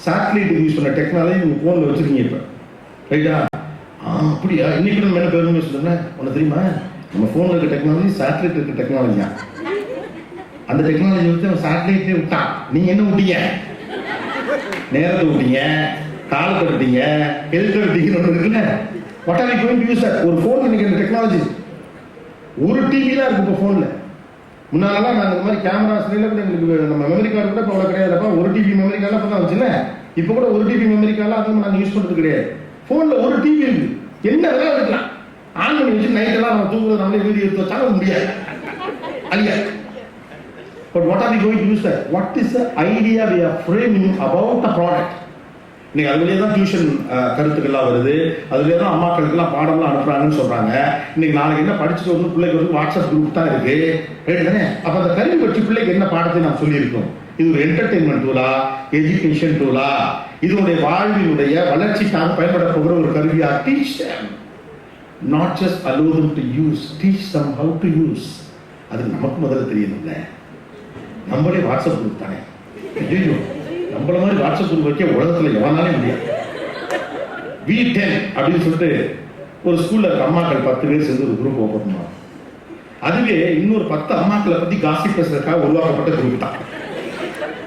சேட்டலைட்டுக்கு use பண்ண technology நீங்கள் ஃபோனில் வச்சுருக்கீங்க இப்போ, ரைட்டா? அப்படியா? இன்னைக்கு நம்ம என்ன பெருமை சொல்லுங்கள், உனக்கு தெரியுமா நம்ம ஃபோனில் இருக்க டெக்னாலஜி சேட்டலைட் இருக்க டெக்னாலஜியா? அந்த டெக்னாலஜி வச்சு அவன் சேட்டலைட்டே விட்டான். நீங்கள் என்ன விட்டீங்க? நேரத்தை விட்டீங்க, காலத்தை விட்டீங்க, ஹெல்த்தை விட்டீங்கன்னு ஒன்று இருக்குல்ல. What are you going to use that? ஒரு ஃபோன் இன்னைக்கு அந்த டெக்னாலஜி ஒரு டிவி தான் இருக்கு இப்போ ஃபோனில். முன்னாலலாம் நான் இந்த மாதிரி கேமராஸ்ல கூட எங்களுக்கு நம்ம மெமரி கார்டு கூட இப்போ அவ்வளோ கிடையாதுப்பா. ஒரு டிவி மெமரி கார்டெலாம் இப்போ தான் வச்சுல. இப்போ கூட ஒரு டிவி மெமரி கார்டெலாம் அதுவும் நாங்கள் யூஸ் பண்ணுறது கிடையாது. ஃபோனில் ஒரு டிவி இருக்கு, என்ன வேலை இருக்கலாம். ஆன் பண்ணி வச்சு நைட்டெல்லாம் நம்ம தூங்குறது நம்மளே வீடியோ எடுத்து வச்சாலும் முடியாது அல்லையா? But what are we going to use that? What is the idea we are framing about the product? இன்னைக்கு அதுலேயே தான் டியூஷன் கருத்துக்கள்லாம் வருது, அதுலேயே தான் அம்மாக்களுக்கெல்லாம் பாடம்லாம் அனுப்புறாங்கன்னு சொல்றாங்க. இன்னைக்கு நாளைக்கு என்ன படிச்சுட்டு வந்து பிள்ளைக்கு வந்து வாட்ஸ்அப் குரூப் தான் இருக்கு, ரைட் தானே? அப்போ அந்த கல்வி வச்சு பிள்ளைக்கு என்ன பாடத்தை நான் சொல்லியிருக்கோம்? இது ஒரு என்டர்டெயின்மெண்ட் டூலா, எஜுகேஷன் டூலா, இதனுடைய வாழ்வினுடைய வளர்ச்சிக்காக பயன்பட போகிற ஒரு கருவியா? Teach them, not just allow them to use, teach them how to use. அது நமக்கு முதல்ல தெரியணும்ல. நம்மளே வாட்ஸ்அப் குரூப் தானே, ஐயோ நம்மள மாதிரி வாட்ஸ்அப் குரூப் வைக்க உலகத்தில் எவனாலே முடியாது. V10 அப்படின்னு சொல்லிட்டு ஒரு ஸ்கூல்ல இருக்க அம்மாக்கள் 10 பேர் சேர்ந்து ஒரு குரூப் ஓப்பன் பண்ணுவாங்க. அதுவே இன்னொரு 10 அம்மாக்களை பத்தி காசிப் பேசுறதுக்காக உருவாக்கப்பட்ட குரூப் தான்.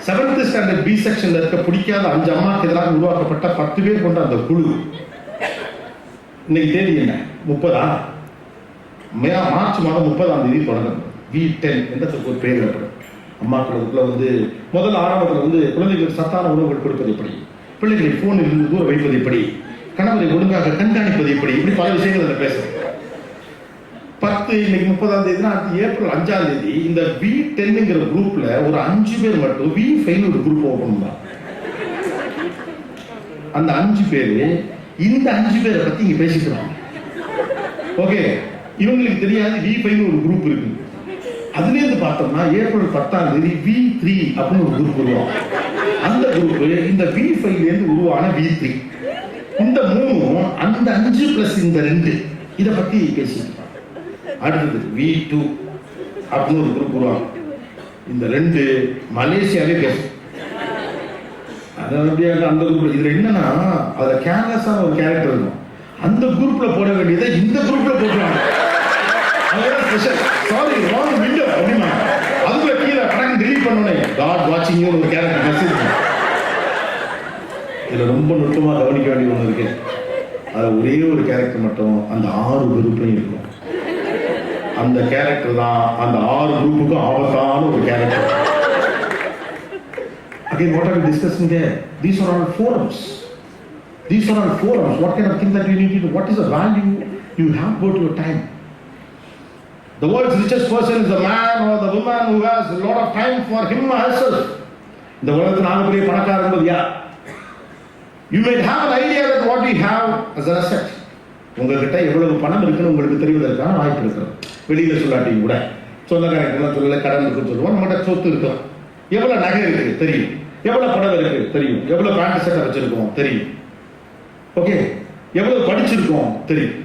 7th ஸ்டாண்டர்ட் B செக்ஷன்ல இருக்க பிடிக்காத 5 அம்மாக்கு எதிராக உருவாக்கப்பட்ட 10 பேர் கொண்ட அந்த குழு. இன்னைக்கு தேதி என்ன? 30 மார்ச் மாதம் 30ஆம் தேதி தொடங்கும். V10 என்ற ஒரு பேர் ஏற்படும். அம்மாக்களுக்குள்ள வந்து முதல் ஆரம்பத்தில் வந்து குழந்தைகளுக்கு சத்தான உணவுகள் கொடுப்பது எப்படி, பிள்ளைகளை போனில் இருந்து தூர வைப்பது எப்படி, கணவரை ஒழுங்காக கண்காணிப்பது எப்படி, இப்படி பல விஷயங்கள் அதை பேசுறேன். 10 இன்னைக்கு 30ஆம் தேதி, அடுத்து ஏப்ரல் 5ஆம் தேதி இந்த V10ங்கிற குரூப்ல ஒரு 5 பேர் மட்டும் V5 ஒரு குரூப் ஓபன் பண்ணாங்க. அந்த 5 பேரு இந்த 5 பேரை பத்தி இங்க பேசிக்கிறாங்க. ஓகே, இவங்களுக்கு தெரியாது V5 ஒரு குரூப் இருக்கு. அதுலேருந்து பார்த்தோம்னா ஏப்ரல் 10ஆம் தேதி V3 அப்படின்னு ஒரு குரூப் உருவாகும். அந்த குரூப் இந்த V5 உருவான V3. இந்த 3 அந்த 5 பிளஸ் இந்த 2 இதை பத்தி பேசிட்டு அடுத்தது V2 அப்படின்னு ஒரு குரூப் உருவாகும். இந்த 2 மலேசியாவே பேசும். அதாவது அந்த குரூப்ல இதுல என்னன்னா அதுல கேர்லெஸ்ஸான ஒரு கேரக்டர் இருக்கும். அந்த குரூப்ல போட வேண்டியதை இந்த குரூப்ல போடுறாங்க. சாரி ராங் விண்டோ அப்படின்னா அதுக்குள்ள கீழே கணக்கு டெலீட் பண்ணனே காட் வாட்சிங் ஒரு கேரக்டர் மெசேஜ். இதுல ரொம்ப நுட்பமா கவனிக்க வேண்டிய ஒன்று இருக்கு. அது ஒரே ஒரு கேரக்டர் மட்டும் அந்த 6 குரூப்லையும் இருக்கும். அந்த கேரக்டர் தான் அந்த 6 குரூப்புக்கும் ஆபத்தான ஒரு character. Again, what are we discussing there? These are all forums. These are all forums. What kind of thing that you need to do? What is the value you have about your time? The world's richest person is the man or the woman who has a lot of time for him or herself. இந்த உலகத்தில் நாகப்பெரிய பணக்காரர் என்பது யார்? You may have an idea that what we have as an asset. உங்ககிட்ட எவ்வளவு பணம் இருக்குன்னு உங்களுக்கு தெரிவதற்கான வாய்ப்பு இருக்கிறது. வெளியில சொல்லாட்டியும் கூட சொந்தக்காரங்க சொல்லல, கடன் இருக்குன்னு சொல்லுவோம். நம்மகிட்ட சொத்து இருக்கும், எவ்வளவு நகை இருக்கு தெரியும், எவ்வளவு படம் இருக்கு தெரியும், எவ்வளவு பேண்ட் சட்டை வச்சிருக்கோம் தெரியும், ஓகே, எவ்வளவு படிச்சிருக்கோம் தெரியும்.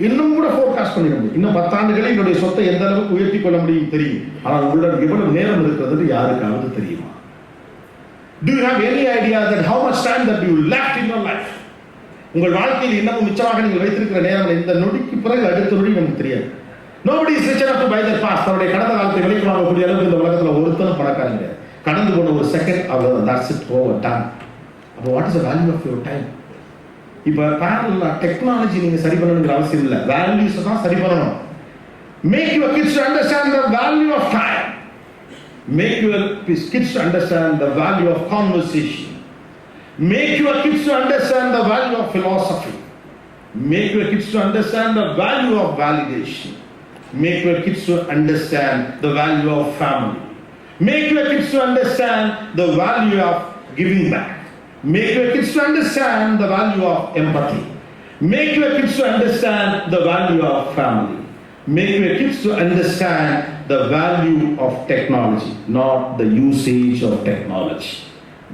இன்னும் கூட ஃபோர்காஸ்ட் பண்ணிட முடியும். இன்னும் 10 ஆண்டுகளில் என்னுடைய சொத்தை எந்த அளவுக்கு உயர்த்தி கொள்ள முடியும் தெரியும். ஆனால் உங்களிடம் எவ்வளவு நேரம் இருக்கிறது யாருக்காவது தெரியுமா? Do you have any idea that how much time that you left in your life? உங்கள் வாழ்க்கையில் இன்னமும் மிச்சமாக நீங்கள் வைத்திருக்கிற நேரம் இந்த நொடிக்கு பிறகு அடுத்த நொடி நமக்கு தெரியாது. Nobody is rich enough to buy their past. தன்னுடைய கடந்த காலத்தை விலைக்கு வாங்கக்கூடிய அளவுக்கு இந்த உலகத்தில் ஒருத்தரும் பணக்காரங்க கிடையாது. கடந்து போன ஒரு செகண்ட் அவ்வளவு, that's it, over done. அப்போ what is the value of your time? இப்போ பேரலா டெக்னாலஜி நீங்க சரி பண்ணணுங்கிற அவசியம் இல்லை, வேல்யூஸ் தான் சரி பண்ணணும். Make your kids to understand the value of time. Make your kids to understand the value of conversation. Make your kids to understand the value of philosophy. Make your kids to understand the value of validation. Make your kids to understand the value of family. Make your kids to understand the value of giving back. Make your kids to understand the value of empathy. Make your kids to understand the value of family. Make your kids to understand the value of technology, not the usage of technology.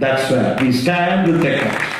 That's where we stand with technology.